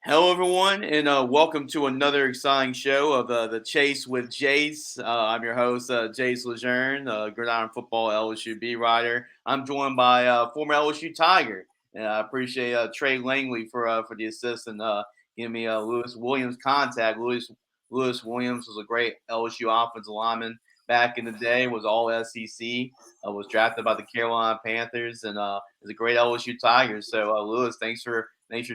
Hello, everyone, and welcome to another exciting show of the Chase with Jace. I'm your host, Jace Lejeune, Gridiron Football LSU beat writer. I'm joined by former LSU Tiger, and I appreciate Trey Langley for the assist and giving me Lewis Williams contact. Lewis Williams was a great LSU offensive lineman back in the day. Was all SEC. Was drafted by the Carolina Panthers, and is a great LSU Tiger. So, Lewis, thanks for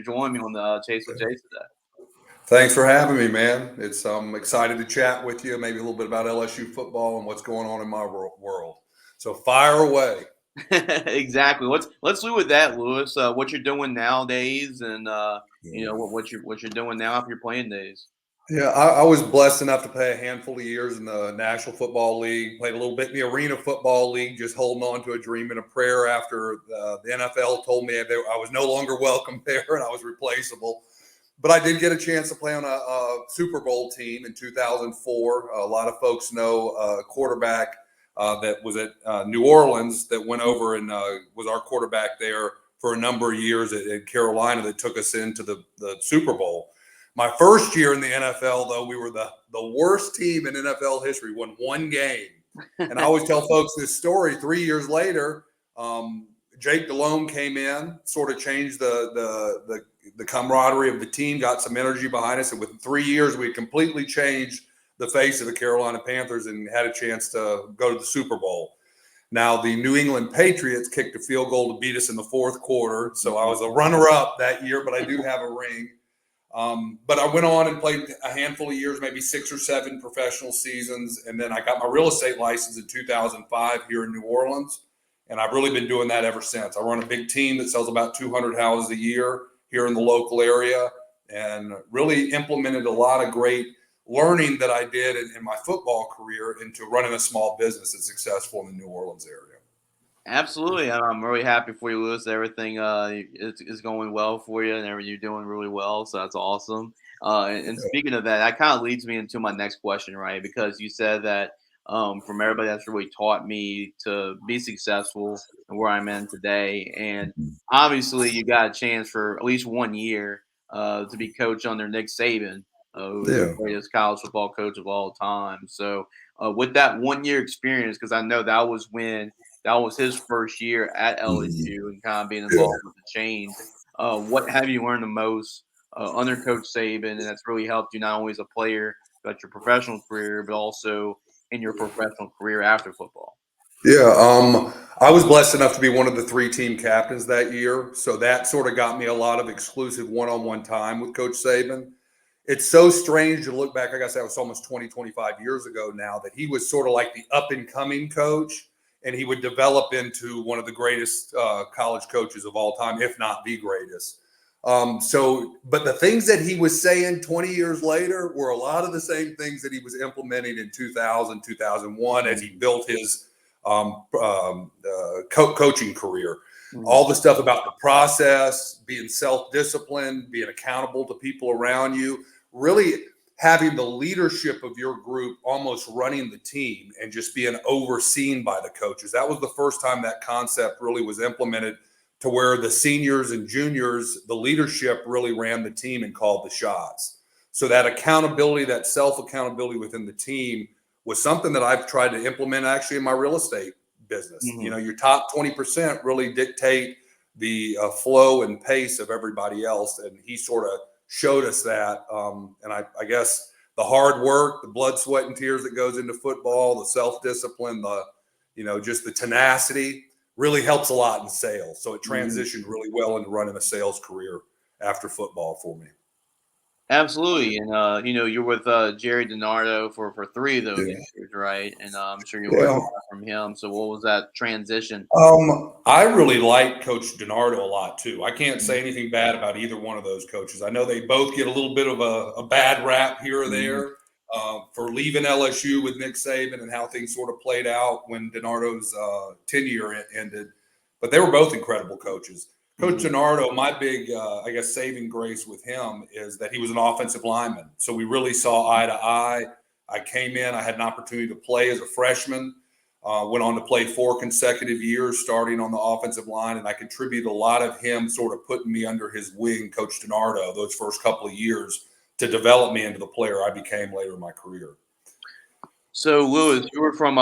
joining me on the Chase with Jace today. Thanks for having me, man. It's excited to chat with you, maybe a little bit about LSU football and what's going on in my world. So fire away. Exactly. Let's do with that, Lewis. What you're doing nowadays, and what you're doing now if you're playing days. Yeah, I was blessed enough to play a handful of years in the National Football League, played a little bit in the Arena Football League, just holding on to a dream and a prayer after the NFL told me I was no longer welcome there and I was replaceable. But I did get a chance to play on a Super Bowl team in 2004. A lot of folks know a quarterback that was at New Orleans that went over and was our quarterback there for a number of years at Carolina that took us into the Super Bowl. My first year in the NFL, though, we were the worst team in NFL history, won one game. And I always tell folks this story. 3 years later, Jake Delhomme came in, sort of changed the camaraderie of the team, got some energy behind us. And within 3 years, we completely changed the face of the Carolina Panthers and had a chance to go to the Super Bowl. Now, the New England Patriots kicked a field goal to beat us in the fourth quarter. So I was a runner-up that year, but I do have a ring. But I went on and played a handful of years, maybe 6 or 7 professional seasons. And then I got my real estate license in 2005 here in New Orleans. And I've really been doing that ever since. I run a big team that sells about 200 houses a year here in the local area and really implemented a lot of great learning that I did in my football career into running a small business that's successful in the New Orleans area. Absolutely, I'm really happy for you, Lewis. Everything is going well for you, and you're doing really well. So that's awesome. And speaking of that, that kind of leads me into my next question, right? Because you said that from everybody that's really taught me to be successful and where I'm in today, and obviously you got a chance for at least 1 year to be coached under Nick Saban, who is the Yeah. greatest college football coach of all time. So with that 1 year experience, because I know that was his first year at LSU and kind of being Yeah. involved with the change. What have you learned the most under Coach Saban, and that's really helped you not only as a player throughout your professional career, but also in your professional career after football? Yeah, I was blessed enough to be one of the 3 team captains that year. So that sort of got me a lot of exclusive one-on-one time with Coach Saban. It's so strange to look back. I guess that was almost 20, 25 years ago now that he was sort of like the up and coming coach, and he would develop into one of the greatest college coaches of all time, if not the greatest. But the things that he was saying 20 years later were a lot of the same things that he was implementing in 2000, 2001 as he built his coaching career. Mhm. All the stuff about the process, being self-disciplined, being accountable to people around you, really having the leadership of your group almost running the team and just being overseen by the coaches. That was the first time that concept really was implemented to where the seniors and juniors, the leadership really ran the team and called the shots. So that accountability, that self-accountability within the team was something that I've tried to implement actually in my real estate business. You know, Mhm. your top 20% really dictate the flow and pace of everybody else. And he sort of showed us that. And I guess the hard work, the blood, sweat, and tears that goes into football, the self-discipline, just the tenacity really helps a lot in sales. So it Mhm. transitioned really well into running a sales career after football for me. Absolutely, and you're with Jerry DiNardo for 3 of those Yeah. years, right? And I'm sure you learned Yeah. a lot from him. So, what was that transition? I really like Coach DiNardo a lot too. I can't say anything bad about either one of those coaches. I know they both get a little bit of a bad rap here or Mhm. there for leaving LSU with Nick Saban and how things sort of played out when DiNardo's tenure ended. But they were both incredible coaches. Coach Mhm. DiNardo, my big, saving grace with him is that he was an offensive lineman. So we really saw eye to eye. I came in, I had an opportunity to play as a freshman. Went on to play 4 consecutive years, starting on the offensive line, and I contribute a lot of him sort of putting me under his wing, Coach DiNardo, those first couple of years to develop me into the player I became later in my career. So, Lewis, you were from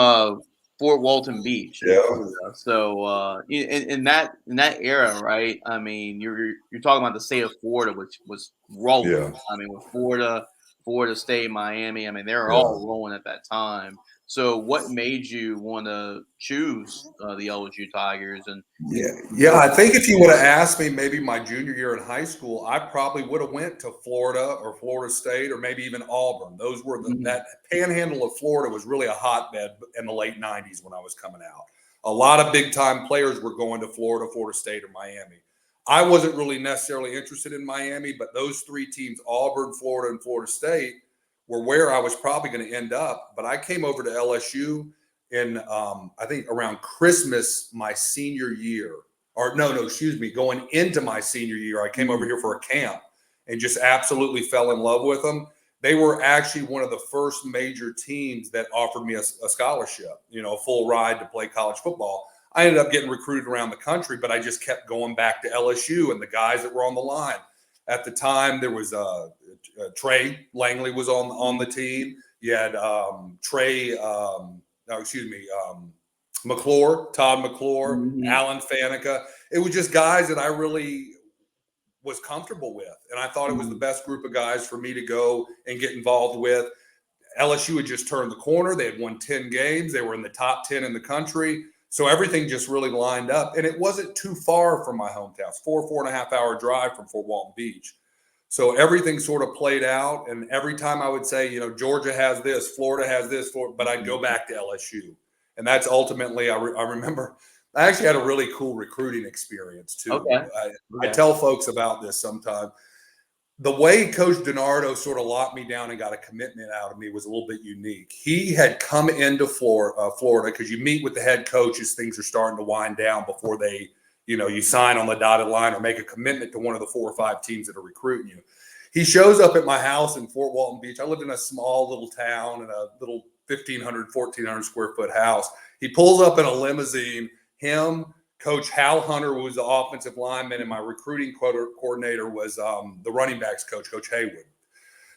Fort Walton Beach in Yeah. Florida. So, in that era, right? I mean, you're talking about the state of Florida, which was rolling. Yeah. I mean, with Florida State, Miami. I mean, they were Yeah. all rolling at that time. So, what made you want to choose the LSU Tigers? And Yeah. I think if you would have asked me maybe my junior year in high school, I probably would have went to Florida or Florida State or maybe even Auburn. Those were that panhandle of Florida was really a hotbed in the late 90s when I was coming out. A lot of big time players were going to Florida, Florida State, or Miami. I wasn't really necessarily interested in Miami, but those 3 teams, Auburn, Florida, and Florida State, were where I was probably going to end up. But I came over to LSU in I think around Christmas my senior year, or excuse me, going into my senior year, I came over here for a camp and just absolutely fell in love with them. They were actually one of the first major teams that offered me a scholarship, a full ride to play college football. I ended up getting recruited around the country, but I just kept going back to LSU and the guys that were on the line. At the time, there was Trey Langley was on the team. You had McClure, Todd McClure, Alan Faneca. It was just guys that I really was comfortable with. And I thought it was the best group of guys for me to go and get involved with. LSU had just turned the corner. They had won 10 games. They were in the top 10 in the country. So everything just really lined up. And it wasn't too far from my hometown. It's 4.5 hour drive from Fort Walton Beach. So everything sort of played out. And every time I would say, Georgia has this, Florida has this, but I'd go back to LSU. And that's ultimately, I remember, I actually had a really cool recruiting experience too. Okay. I tell folks about this sometimes. The way Coach DiNardo sort of locked me down and got a commitment out of me was a little bit unique. He had come into Florida because you meet with the head coach as things are starting to wind down before they, you sign on the dotted line or make a commitment to one of the 4 or 5 teams that are recruiting you. He shows up at my house in Fort Walton Beach. I lived in a small little town in a little 1,500, 1,400 square foot house. He pulls up in a limousine, him, Coach Hal Hunter was the offensive lineman, and my recruiting coordinator was the running backs coach, Coach Haywood.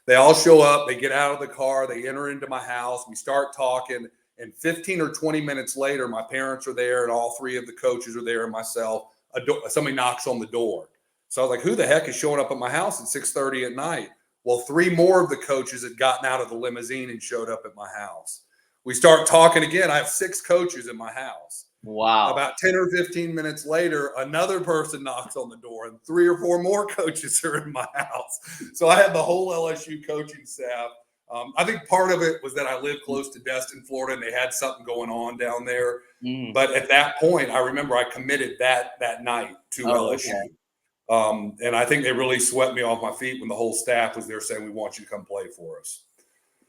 They all show up. They get out of the car. They enter into my house. We start talking. And 15 or 20 minutes later, my parents are there, and all 3 of the coaches are there, and myself. Somebody knocks on the door. So I was like, who the heck is showing up at my house at 6:30 at night? Well, 3 more of the coaches had gotten out of the limousine and showed up at my house. We start talking again. I have 6 coaches in my house. Wow. About 10 or 15 minutes later, another person knocks on the door and 3 or 4 more coaches are in my house. So I had the whole LSU coaching staff. I think part of it was that I lived close to Destin, Florida, and they had something going on down there. But at that point, I remember I committed that night to LSU. Okay. And I think they really swept me off my feet when the whole staff was there saying, we want you to come play for us.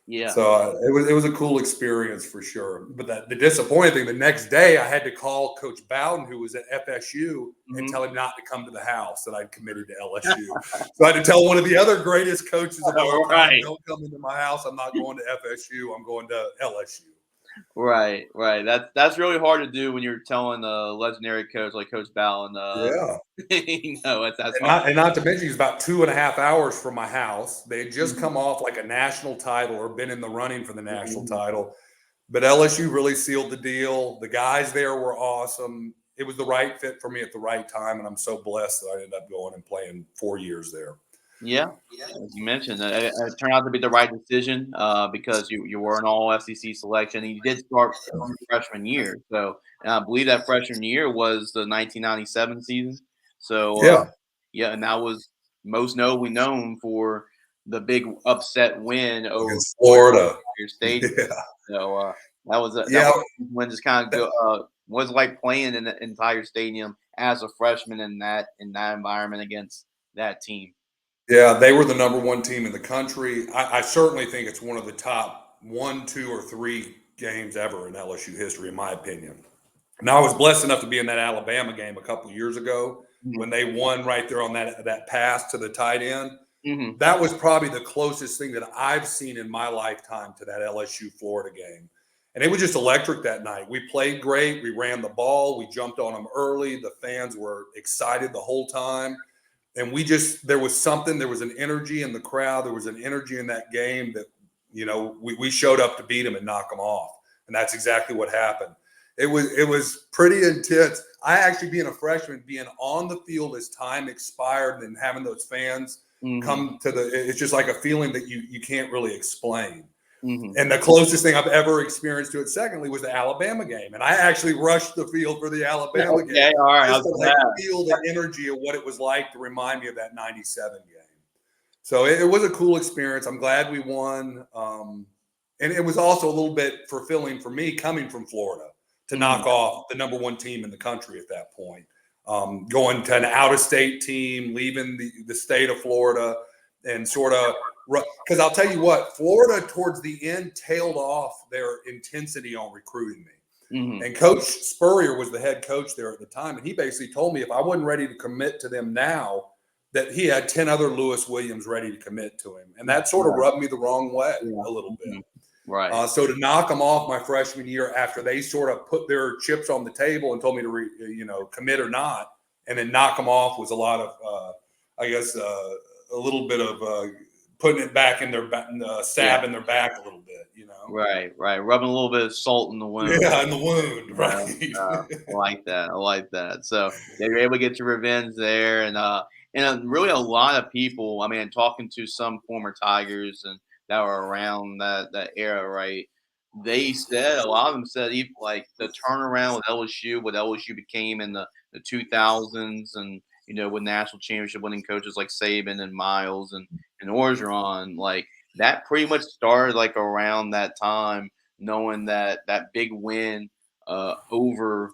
Yeah. So it was a cool experience for sure. But the disappointing thing, the next day I had to call Coach Bowden, who was at FSU, and tell him not to come to the house, that I'd committed to LSU. So I had to tell one of the other greatest coaches of all time, don't come into my house. I'm not going to FSU. I'm going to LSU. Right. That's really hard to do when you're telling a legendary coach like Coach Bowden. Yeah. That's and not to mention, he's about 2.5 hours from my house. They had just come off like a national title or been in the running for the national title. But LSU really sealed the deal. The guys there were awesome. It was the right fit for me at the right time, and I'm so blessed that I ended up going and playing 4 years there. Yeah, as you mentioned, it turned out to be the right decision because you were an all SEC selection, and you did start your freshman year. So I believe that freshman year was the 1997 season. So yeah, and that was most notably known for the big upset win over Florida State. Yeah. So that was when just kind of was like playing in the entire stadium as a freshman in that environment against that team. Yeah, they were the number 1 team in the country. I certainly think it's one of the top 1, 2, or 3 games ever in LSU history, in my opinion. Now, I was blessed enough to be in that Alabama game a couple of years ago when they won right there on that pass to the tight end. That was probably the closest thing that I've seen in my lifetime to that LSU Florida game. And it was just electric that night. We played great. We ran the ball. We jumped on them early. The fans were excited the whole time. And there was something, there was an energy in the crowd. There was an energy in that game that, we showed up to beat them and knock them off. And that's exactly what happened. It was pretty intense. I actually, being a freshman, being on the field as time expired and having those fans come to it's just like a feeling that you can't really explain. And the closest thing I've ever experienced to it, secondly, was the Alabama game. And I actually rushed the field for the Alabama game. All right. Just to feel the energy of what it was like to remind me of that 97 game. So it was a cool experience. I'm glad we won. And it was also a little bit fulfilling for me coming from Florida to knock off the number one team in the country at that point. Going to an out-of-state team, leaving the state of Florida, and sort of – because I'll tell you what, Florida towards the end tailed off their intensity on recruiting me. And Coach Spurrier was the head coach there at the time. And he basically told me if I wasn't ready to commit to them now, that he had 10 other Lewis Williams ready to commit to him. And that sort of rubbed me the wrong way a little bit. Right. So to knock them off my freshman year after they sort of put their chips on the table and told me to commit or not, and then knock them off was a lot of, a little bit of putting it back in their stab in their back a little bit, Right. Rubbing a little bit of salt in the wound. Yeah, in the wound. Right. I like that. So you're able to get your revenge there, and really a lot of people. I mean, talking to some former Tigers and that were around that era, right? They said a lot of them said even like the turnaround with LSU, what LSU became in the 2000s, and with national championship winning coaches like Saban and Miles and Orgeron, like that pretty much started like around that time, knowing that big win over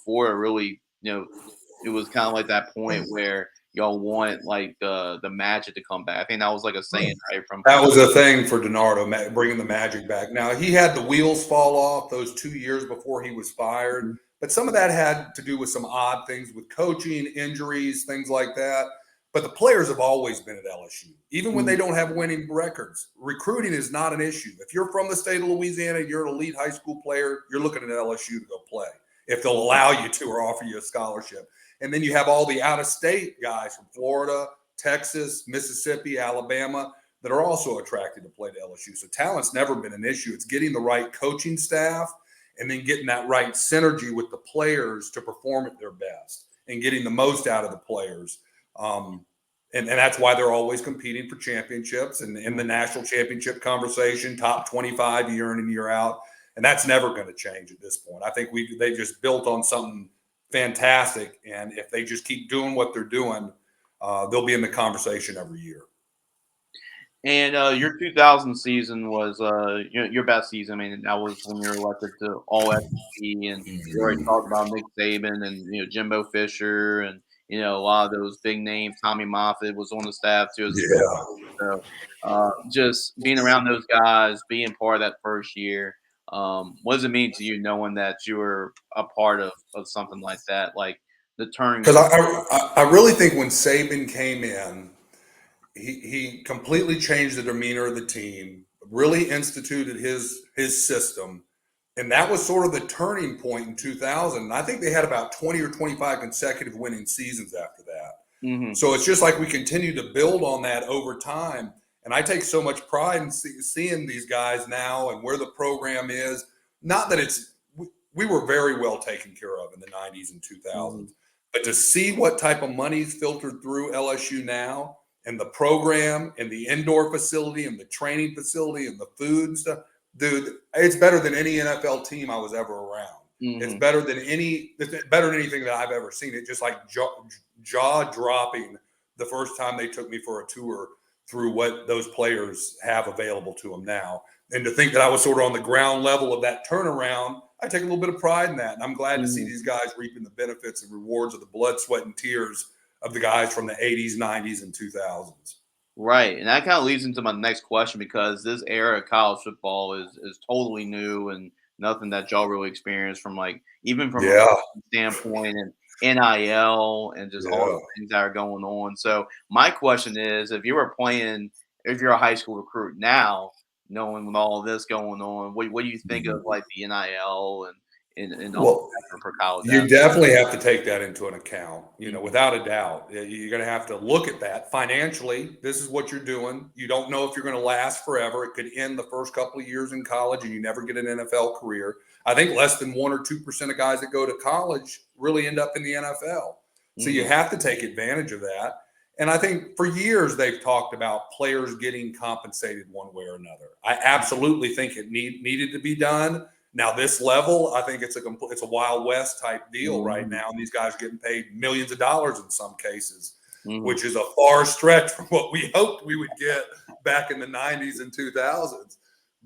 Florida really, it was kind of like that point where y'all want like the magic to come back. I think that was like a saying, right? From that was a thing for DiNardo, bringing the magic back. Now he had the wheels fall off those 2 years before he was fired, but some of that had to do with some odd things with coaching, injuries, things like that. But the players have always been at LSU, even when they don't have winning records. Recruiting is not an issue. If you're from the state of Louisiana, you're an elite high school player, you're looking at LSU to go play if they'll allow you to or offer you a scholarship. And then you have all the out-of-state guys from Florida, Texas, Mississippi, Alabama that are also attracted to play to LSU. So talent's never been an issue. It's getting the right coaching staff and then getting that right synergy with the players to perform at their best and getting the most out of the players. And that's why they're always competing for championships and in the national championship conversation, top 25 year in and year out. And that's never going to change at this point. I think they just built on something fantastic. And if they just keep doing what they're doing, they'll be in the conversation every year. And your 2000 season was your best season. I mean, that was when you were elected to All SEC, and you already talked about Nick Saban and Jimbo Fisher and a lot of those big names. Tommy Moffitt was on the staff too. So just being around those guys, being part of that first year, what does it mean to you knowing that you were a part of something like that, like the turning? Because I really think when Saban came in, he completely changed the demeanor of the team, really instituted his system. And that was sort of the turning point in 2000. And I think they had about 20 or 25 consecutive winning seasons after that. So it's just like we continue to build on that over time. And I take so much pride in seeing these guys now and where the program is. Not that we were very well taken care of in the 90s and 2000s. But to see what type of money's filtered through LSU now, and the program and the indoor facility and the training facility and the food and stuff, dude, it's better than any NFL team I was ever around. It's better than anything that I've ever seen. It's just like jaw dropping the first time they took me for a tour through what those players have available to them now. And to think that I was sort of on the ground level of that turnaround, I take a little bit of pride in that. And I'm glad to see these guys reaping the benefits and rewards of the blood, sweat, and tears of the guys from the 80s, 90s, and 2000s. Right. And that kind of leads into my next question, because this era of college football is totally new and nothing that y'all really experienced from even from a standpoint and NIL and just all the things that are going on. So my question is, if you're a high school recruit now, knowing with all of this going on? What do you think of like the NIL and all Well, that for college you athletes? definitely have to take that into an account, Mhm. without a doubt. You're going to have to look at that financially. This is what you're doing. You don't know if you're going to last forever. It could end the first couple of years in college and you never get an NFL career. I think less than 1 or 2% of guys that go to college really end up in the NFL. So you Mhm. have to take advantage of that. And I think for years they've talked about players getting compensated one way or another. I absolutely think it needed to be done. Now this level, I think it's a Wild West type deal right Mhm. now, and these guys are getting paid millions of dollars in some cases, Mhm. which is a far stretch from what we hoped we would get back in the '90s and 2000s.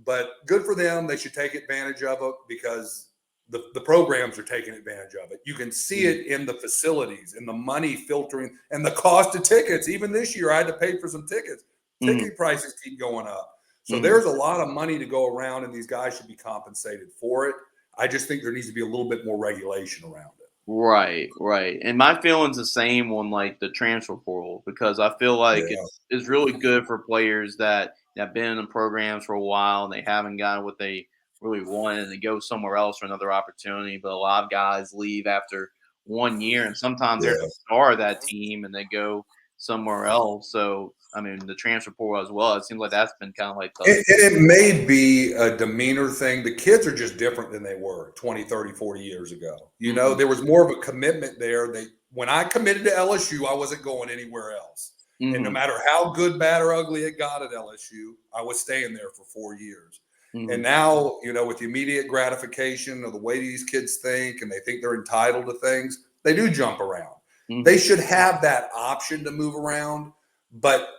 But good for them; they should take advantage of it because the programs are taking advantage of it. You can see Mhm. it in the facilities, in the money filtering, and the cost of tickets. Even this year, I had to pay for some tickets. Mhm. Ticket prices keep going up. So Mhm. there's a lot of money to go around, and these guys should be compensated for it. I just think there needs to be a little bit more regulation around it. Right, right. And my feeling's the same on like the transfer portal because I feel like Yeah, it's really good for players that have been in the programs for a while and they haven't gotten what they really want and they go somewhere else for another opportunity. But a lot of guys leave after 1 year and sometimes they're yeah. the star of that team and they go somewhere else. So I mean the transfer portal as well. It seems like that's been kind of like And it may be a demeanor thing. The kids are just different than they were 20, 30, 40 years ago. Mhm. There was more of a commitment there. When I committed to LSU, I wasn't going anywhere else. And no Mhm. matter how good, bad, or ugly it got at LSU, I was staying there for 4 years. And Mhm. now, with the immediate gratification of the way these kids think and they think they're entitled to things, they do jump around. They Mhm. should have that option to move around, but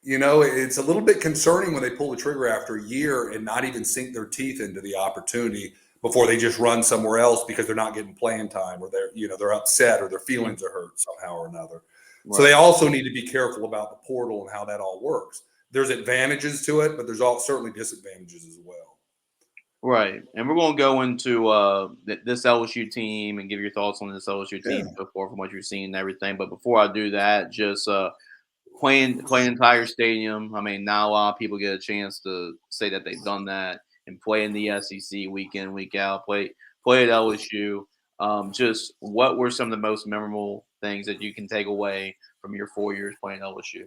it's a little bit concerning when they pull the trigger after a year and not even sink their teeth into the opportunity before they just run somewhere else because they're not getting playing time or they're upset or their Mhm. feelings are hurt somehow or another. So Right. they also need to be careful about the portal and how that all works. There's advantages to it, but there's all certainly disadvantages as well. Right, and we're gonna go into this LSU team and give your thoughts on this LSU Yeah. team so far from what you've seen and everything. But before I do that, just playing entire stadium. I mean, not a lot of people get a chance to say that they've done that and play in the SEC week in week out. Play at LSU. Just what were some of the most memorable things that you can take away from your 4 years playing LSU?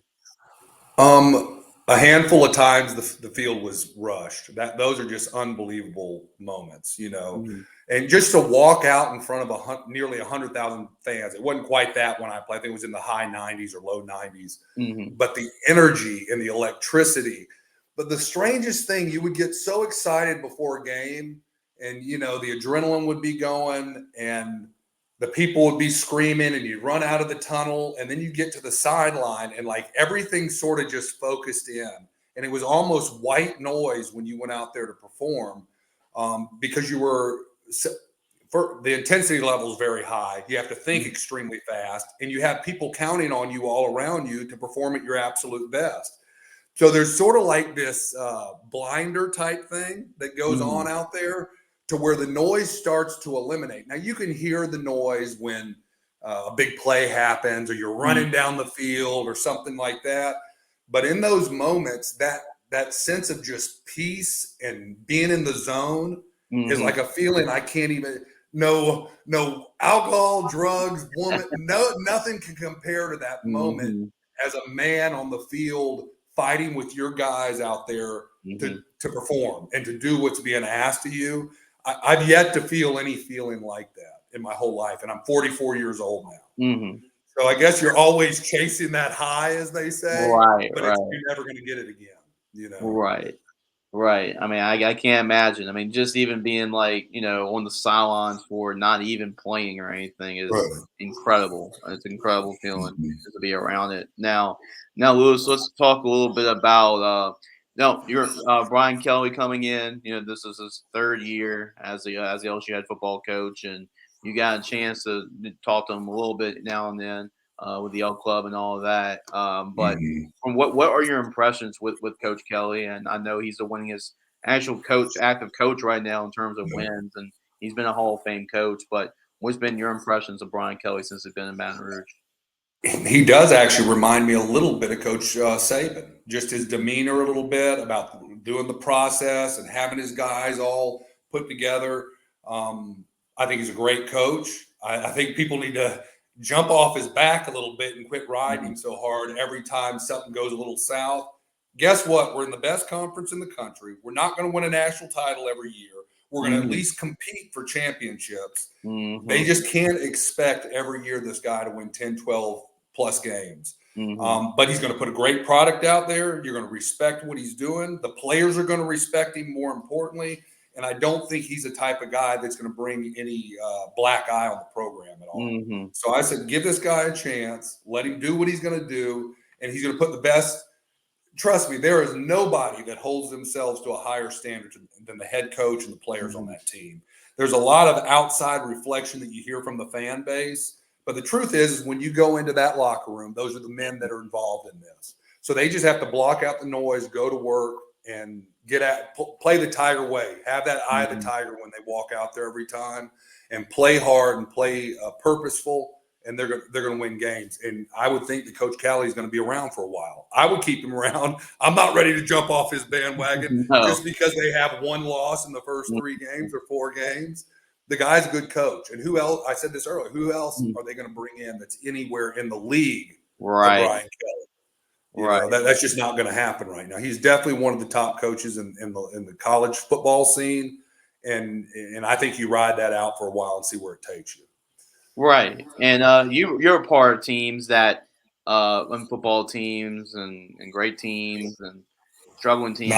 A handful of times the field was rushed. Those are just unbelievable moments. Mhm. And just to walk out in front of nearly 100,000 fans. It wasn't quite that when I played. I think it was in the high 90s or low 90s. Mhm. But the energy and the electricity. But the strangest thing, you would get so excited before a game, and the adrenaline would be going, and the people would be screaming, and you'd run out of the tunnel, and then you get to the sideline, and like everything sort of just focused in, and it was almost white noise when you went out there to perform, because you were for the intensity level is very high. You have to think Mhm. extremely fast, and you have people counting on you all around you to perform at your absolute best. So there's sort of like this blinder type thing that goes on Mhm. out there to where the noise starts to eliminate. Now you can hear the noise when a big play happens or you're Mhm. running down the field or something like that. But in those moments, that sense of just peace and being in the zone is Mhm. like a feeling I can't even. No alcohol, drugs, woman, nothing can compare to that moment Mhm. as a man on the field fighting with your guys out there to Mhm. to perform and to do what's being asked of you. I've yet to feel any feeling like that in my whole life, and I'm 44 years old now. Mhm. So I guess you're always chasing that high, as they say, Right, but right, you're never going to get it again. You know. right, right. I mean, I can't imagine. I mean, just even being like, on the sidelines for not even playing or anything is Right. incredible. It's an incredible feeling Mhm. just to be around it. Now, Lewis, let's talk a little bit about no, you're Brian Kelly coming in. This is his third year as the LSU head football coach, and you got a chance to talk to him a little bit now and then with the L Club and all of that. But Mhm. from what are your impressions with Coach Kelly? And I know he's the winningest actual coach, active coach right now in terms of Yeah. wins, and he's been a Hall of Fame coach. But what's been your impressions of Brian Kelly since he's been in Baton Rouge? He does actually remind me a little bit of Coach Saban, just his demeanor a little bit about doing the process and having his guys all put together. I think he's a great coach. I think people need to jump off his back a little bit and quit riding him so hard every time something goes a little south. Guess what? We're in the best conference in the country. We're not going to win a national title every year. We're going to at least compete for championships. They just can't expect every year this guy to win 10, 12 plus games. But he's going to put a great product out there. You're going to respect what he's doing. The players are going to respect him, more importantly. And I don't think he's the type of guy that's going to bring any black eye on the program at all. So I said, give this guy a chance. Let him do what he's going to do. And he's going to put the best. Trust me, there is nobody that holds themselves to a higher standard than the head coach and the players on that team. There's a lot of outside reflection that you hear from the fan base. But the truth is when you go into that locker room, those are the men that are involved in this. So they just have to block out the noise, go to work, and play the Tiger way. Have that eye of the Tiger when they walk out there every time, and play hard and play purposeful. And they're going to win games. And I would think that Coach Cali is going to be around for a while. I would keep him around. I'm not ready to jump off his bandwagon just because they have one loss in the first 3 games or 4 games. The guy's a good coach. And who else? I said this earlier. Who else are they going to bring in that's anywhere in the league? Right. Brian Kelly. That's just not going to happen right now. He's definitely one of the top coaches in the college football scene. And I think you ride that out for a while and see where it takes you. Right. And you're a part of teams that football teams and great teams and struggling teams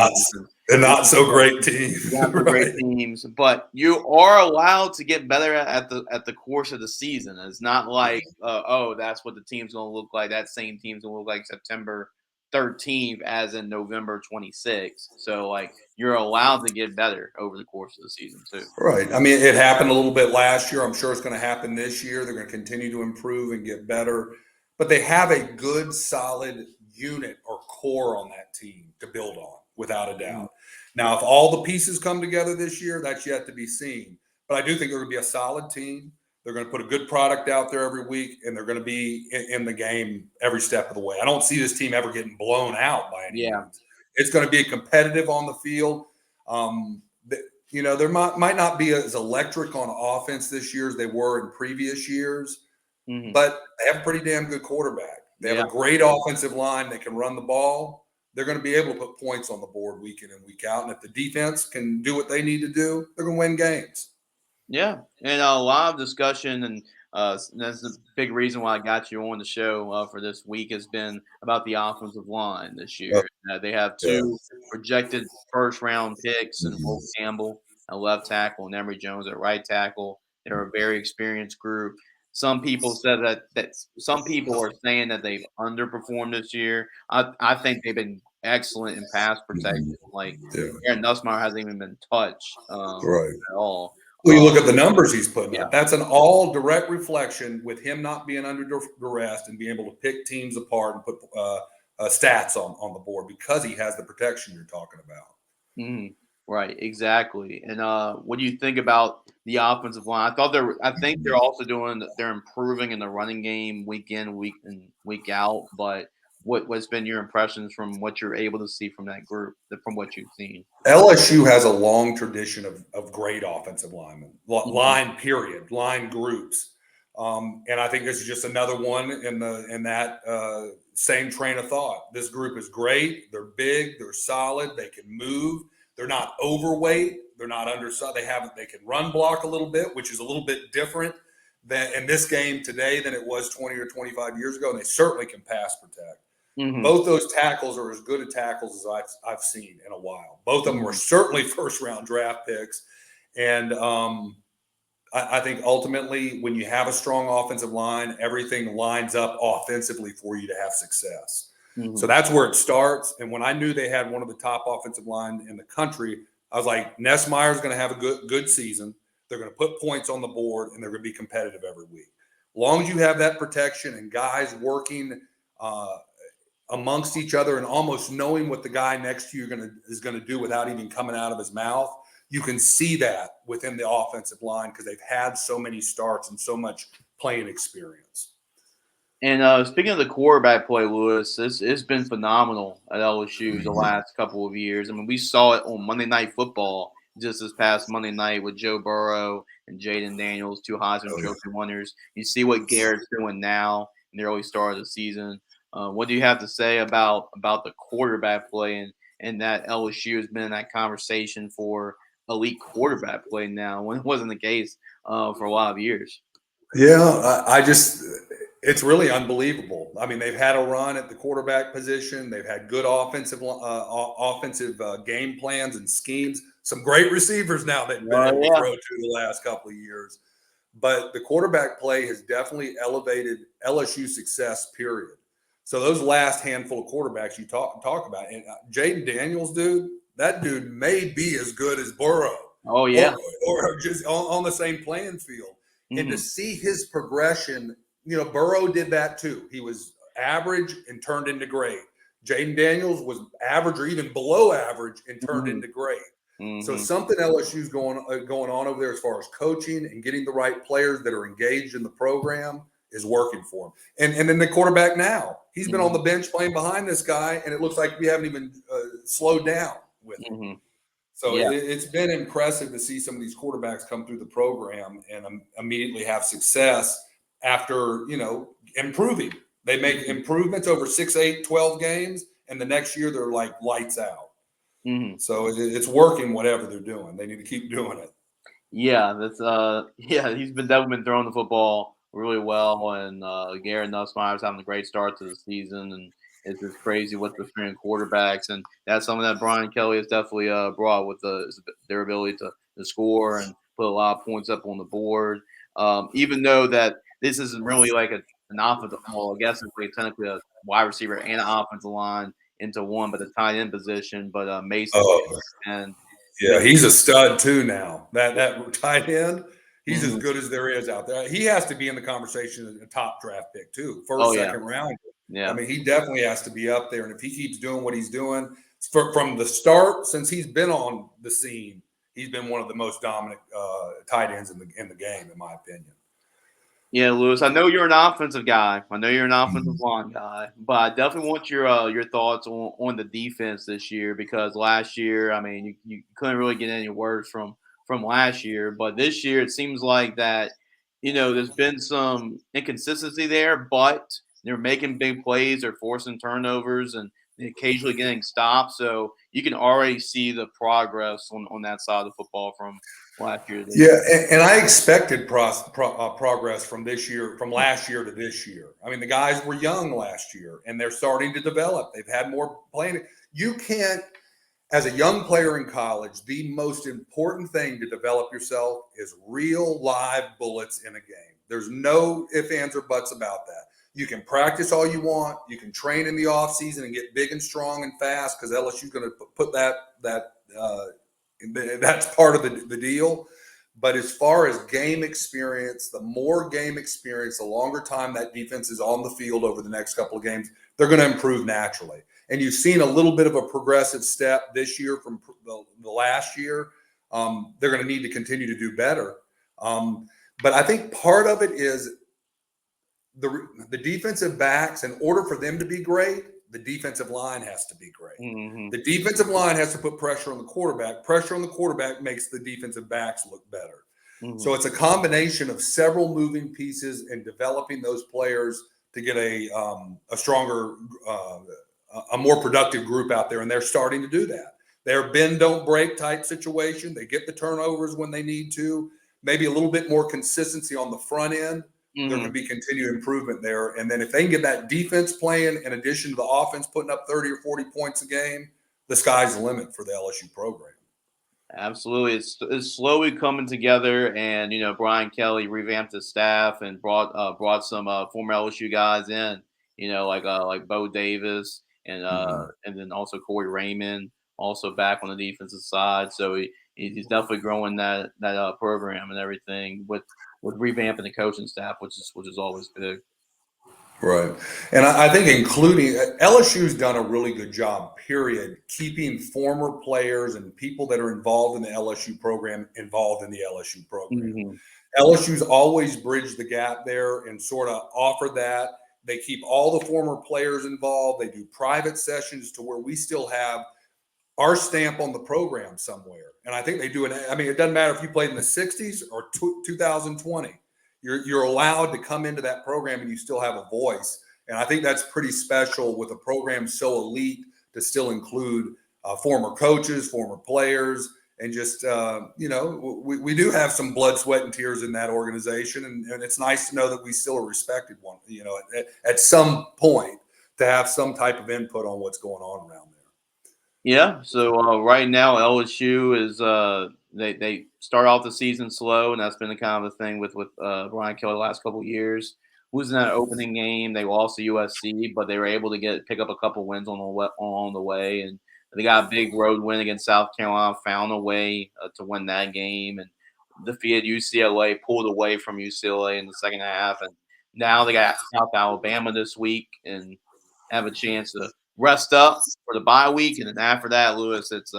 and not so great teams. Great teams, but you are allowed to get better at the course of the season. It's not like that's what the team's going to look like. That same team's going to look like September 13th as in November 26th. So like you're allowed to get better over the course of the season too. Right. I mean, it happened a little bit last year. I'm sure it's going to happen this year. They're going to continue to improve and get better, but they have a good, solid unit or core on that team to build on, without a doubt. Now, if all the pieces come together this year, that's yet to be seen. But I do think they're going to be a solid team. They're going to put a good product out there every week, and they're going to be in the game every step of the way. I don't see this team ever getting blown out by any means. It's going to be competitive on the field. There might not be as electric on offense this year as they were in previous years, but they have a pretty damn good quarterback. They have a great offensive line that can run the ball. They're going to be able to put points on the board week in and week out. And if the defense can do what they need to do, they're going to win games. Yeah, and a lot of discussion, and that's the big reason why I got you on the show for this week has been about the offensive line this year. They have 2 projected first-round picks, and Will Campbell at left tackle and Emory Jones at right tackle. They're a very experienced group. Some people said that some people are saying that they've underperformed this year. I think they've been excellent in pass protection. Like Aaron Nussmeier hasn't even been touched at all. Well, you look at the numbers he's putting up. That's an all direct reflection with him not being under duress and being able to pick teams apart and put stats on the board because he has the protection you're talking about. Right, exactly. And what do you think about the offensive line? I think they're improving in the running game week in, week out. But what's been your impressions from what you're able to see from that group, from what you've seen? LSU has a long tradition of great offensive linemen, line groups. And I think this is just another one in that same train of thought. This group is great. They're big. They're solid. They can move. They're not overweight. They're not undersized. They can run block a little bit, which is a little bit different than in this game today than it was 20 or 25 years ago. And they certainly can pass protect. Both those tackles are as good a tackles as I've seen in a while. Both of them were certainly first-round draft picks. And I think ultimately when you have a strong offensive line, everything lines up offensively for you to have success. So that's where it starts. And when I knew they had one of the top offensive line in the country, I was like, Nussmeier's going to have a good season. They're going to put points on the board, and they're going to be competitive every week. As long as you have that protection and guys working amongst each other and almost knowing what the guy next to you is going to do without even coming out of his mouth, you can see that within the offensive line because they've had so many starts and so much playing experience. And speaking of the quarterback play, Lewis, it's been phenomenal at LSU the Mhm. last couple of years. I mean, we saw it on Monday Night Football just this past Monday night with Joe Burrow and Jaden Daniels, two Heisman Oh yeah. Trophy winners. You see what Garrett's doing now in the early start of the season. What do you have to say about the quarterback play and that LSU has been in that conversation for elite quarterback play now when it wasn't the case for a lot of years? Yeah, I just it's really unbelievable. I mean, they've had a run at the quarterback position. They've had good offensive game plans and schemes. Some great receivers now they've been able to Yeah. throw to the last couple of years. But the quarterback play has definitely elevated LSU success. Period. So those last handful of quarterbacks you talk about, and Jaden Daniels, dude, that dude may be as good as Burrow, Oh or yeah. or just on the same playing field. And to Hmm. see his progression, Burrow did that too. He was average and turned into great. Jaden Daniels was average or even below average and turned Hmm. into great. So Hmm. something LSU's going on over there as far as coaching and getting the right players that are engaged in the program is working for him. And then the quarterback now, he's been on Hmm. the bench playing behind this guy, and it looks like we haven't even slowed down with him. Hmm. So Yeah. it's been impressive to see some of these quarterbacks come through the program and immediately have success after, improving. They make Hmm. improvements over 6, 8, 12 games, and the next year they're like lights out. Hmm. So it's working, whatever they're doing. They need to keep doing it. Yeah, that's yeah, he's been definitely been throwing the football really well, and Garrett Nussmeier's having a great start to the season, and it's just crazy what the three quarterbacks, and that's something that Brian Kelly has definitely brought with their ability to score and put a lot of points up on the board. Even though that this isn't really like an offensive, well, I guess it's like technically a wide receiver and an offensive line into one, but the tight end position, but Mason Oh, and yeah, he's a stud too now. That tight end, he's as Mhm. good as there is out there. He has to be in the conversation as a top draft pick too, Oh first, yeah, second round. I yeah. mean, he definitely has to be up there. And if he keeps doing what he's doing from the start, since he's been on the scene, he's been one of the most dominant tight ends in the game, in my opinion. Yeah, Lewis. I know you're an offensive guy. I know you're an offensive Mhm. line guy, but I definitely want your thoughts on the defense this year because last year, I mean, you couldn't really get any words from last year, but this year it seems like that there's been some inconsistency there, but they're making big plays, they're forcing turnovers, and occasionally getting stops. So you can already see the progress on that side of the football from last year to this Yeah, and I expected progress from this year, from last year to this year. I mean, the guys were young last year, and they're starting to develop. They've had more playing. You can't, as a young player in college, the most important thing to develop yourself is real live bullets in a game. There's no ifs, ands, or buts about that. You can practice all you want. You can train in the off season and get big and strong and fast because LSU's going to put that's part of the deal. But as far as game experience, the more game experience, the longer time that defense is on the field over the next couple of games, they're going to improve naturally. And you've seen a little bit of a progressive step this year from the last year. They're going to need to continue to do better. But I think part of it is the defensive backs. In order for them to be great, the defensive line has to be great. year. The defensive line has to put pressure on the quarterback. Pressure on the quarterback makes the defensive backs look better. Hmm. So it's a combination of several moving pieces and developing those players to get a stronger, a more productive group out there, and they're starting to do that. They're bend don't break type situation. They get the turnovers when they need to. Maybe a little bit more consistency on the front end. There Hmm. can be continued improvement there, and then if they can get that defense playing in addition to the offense putting up 30 or 40 points a game, the sky's the limit for the LSU program. Absolutely, it's slowly coming together, and Brian Kelly revamped his staff and brought some former LSU guys in, like Bo Davis Mm-hmm. and then also Corey Raymond, also back on the defensive side. So he's definitely growing that program and everything with revamping the coaching staff, which is always big. Right. And I think including LSU's done a really good job, period, keeping former players and people that are involved in the LSU program involved in the LSU program. Hmm. LSU's always bridged the gap there and sort of offered that. They keep all the former players involved. They do private sessions to where we still have our stamp on the program somewhere. And I think they do it. I mean, it doesn't matter if you played in the 60s or 2020. You're allowed to come into that program and you still have a voice. And I think that's pretty special with a program so elite to still include former coaches, former players, and just, we do have some blood, sweat, and tears in that organization. And it's nice to know that we still are respected one, at some point to have some type of input on what's going on around there. Yeah. So right now LSU is they start off the season slow, and that's been the kind of the thing with Brian Kelly the last couple of years. Losing that opening game, they lost to USC, but they were able to pick up a couple wins on the way, and they got a big road win against South Carolina. Found a way to win that game and defeated UCLA, pulled away from UCLA in the second half, and now they got South Alabama this week and have a chance to rest up for the bye week, and then after that, Lewis, it's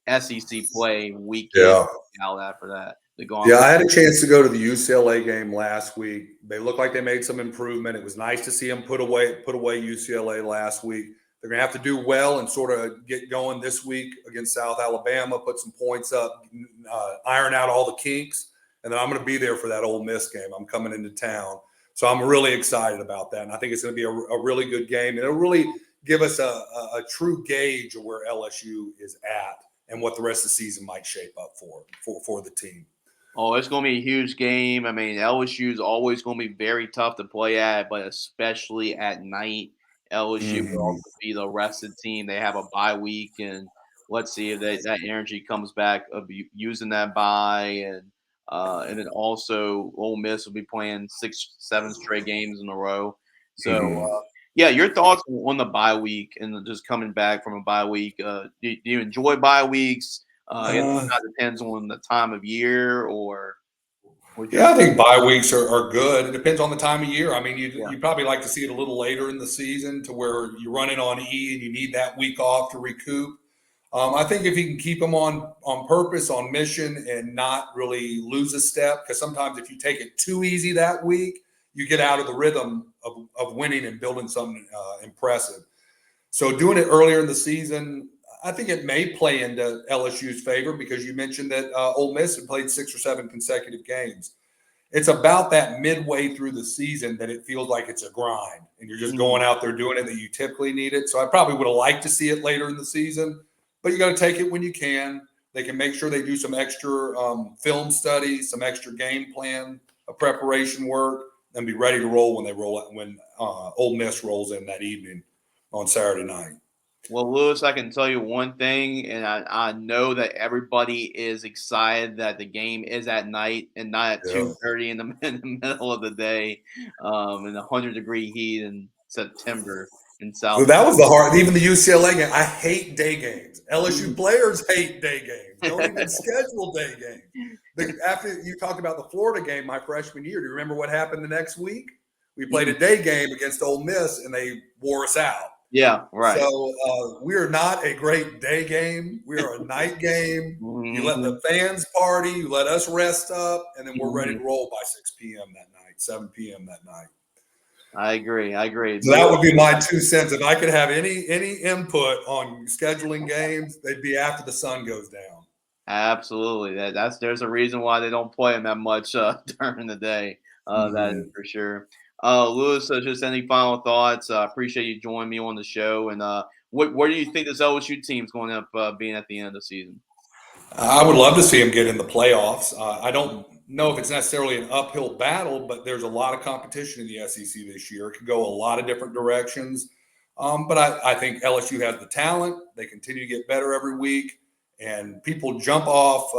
SEC play week in, Yeah. out after that. They go on. Yeah, I had a chance to go to the UCLA game last week. They looked like they made some improvement. It was nice to see them put away UCLA last week. They're going to have to do well and sort of get going this week against South Alabama, put some points up, iron out all the kinks, and then I'm going to be there for that Ole Miss game. I'm coming into town, so I'm really excited about that, and I think it's going to be a really good game, and it'll really give us a true gauge of where LSU is at and what the rest of the season might shape up for the team. Oh, it's going to be a huge game. I mean, LSU is always going to be very tough to play at, but especially at night. LSU will also be the rested team. They have a bye week, and let's see if that energy comes back of using that bye, and then also Ole Miss will be playing 6, 7 straight games in a row. So, yeah, your thoughts on the bye week and just coming back from a bye week? Do you enjoy bye weeks? It kind of depends on the time of year, or yeah, I think bye weeks are good. It depends on the time of year. I mean, yeah. you probably like to see it a little later in the season to where you're running on E and you need that week off to recoup. I think if you can keep them on purpose, on mission, and not really lose a step, because sometimes if you take it too easy that week, you get out of the rhythm of winning and building something impressive. So doing it earlier in the season, I think it may play into LSU's favor because you mentioned that Ole Miss had played 6 or 7 consecutive games. It's about that midway through the season that it feels like it's a grind and you're just going out there doing it that you typically need it. So I probably would have liked to see it later in the season, but you got to take it when you can. They can make sure they do some extra film study, some extra game plan, preparation work, and be ready to roll when Ole Miss rolls in that evening on Saturday night. Well, Lewis, I can tell you one thing, and I know that everybody is excited that the game is at night and not at 2:30 in the middle of the day, in 100-degree heat in September in South. So that was the hard. Even the UCLA game, I hate day games. LSU players hate day games. Don't even schedule day games. After you talked about the Florida game my freshman year, do you remember what happened the next week? We played a day game against Ole Miss, and they wore us out. Yeah, right. So we are not a great day game. We are a night game. You let the fans party, you let us rest up, and then we're ready to roll by 6 p.m. that night, 7 p.m. that night. I agree. So that would be my 2 cents. If I could have any input on scheduling games, they'd be after the sun goes down. Absolutely. There's a reason why they don't play them that much during the day. That is for sure. Lewis, just any final thoughts? I appreciate you joining me on the show. And where do you think this LSU team's going up being at the end of the season? I would love to see them get in the playoffs. I don't know if it's necessarily an uphill battle, but there's a lot of competition in the SEC this year. It could go a lot of different directions. But I think LSU has the talent. They continue to get better every week. And people jump off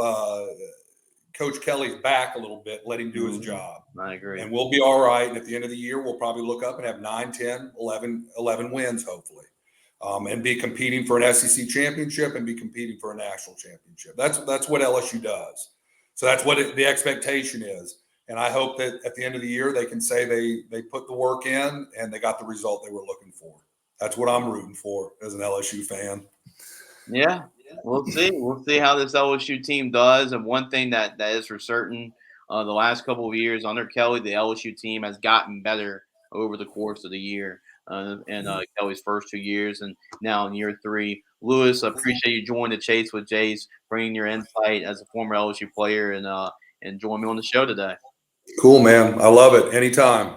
Coach Kelly's back a little bit, let him do his job. I agree. And we'll be all right. And at the end of the year, we'll probably look up and have 9, 10, 11 wins, hopefully, and be competing for an SEC championship and be competing for a national championship. That's what LSU does. So that's what the expectation is. And I hope that at the end of the year, they can say they put the work in and they got the result they were looking for. That's what I'm rooting for as an LSU fan. Yeah. We'll see. We'll see how this LSU team does. And one thing that is for certain, the last couple of years under Kelly, the LSU team has gotten better over the course of the year. And Kelly's first 2 years, and now in year three. Lewis, I appreciate you joining the Chase with Jace, bringing your insight as a former LSU player, and join me on the show today. Cool, man. I love it. Anytime.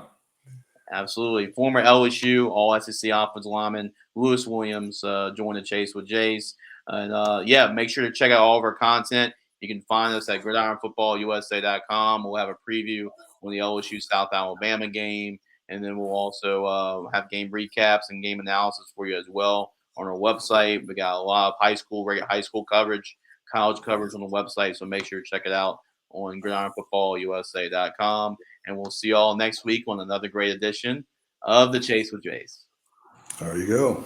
Absolutely. Former LSU All SEC offensive lineman Lewis Williams joined the Chase with Jace. And yeah, make sure to check out all of our content. You can find us at gridironfootballusa.com. We'll have a preview on the LSU South Alabama game. And then we'll also have game recaps and game analysis for you as well on our website. We got a lot of regular high school coverage, college coverage on the website. So make sure to check it out on gridironfootballusa.com. And we'll see you all next week on another great edition of the Chase with Jace. There you go.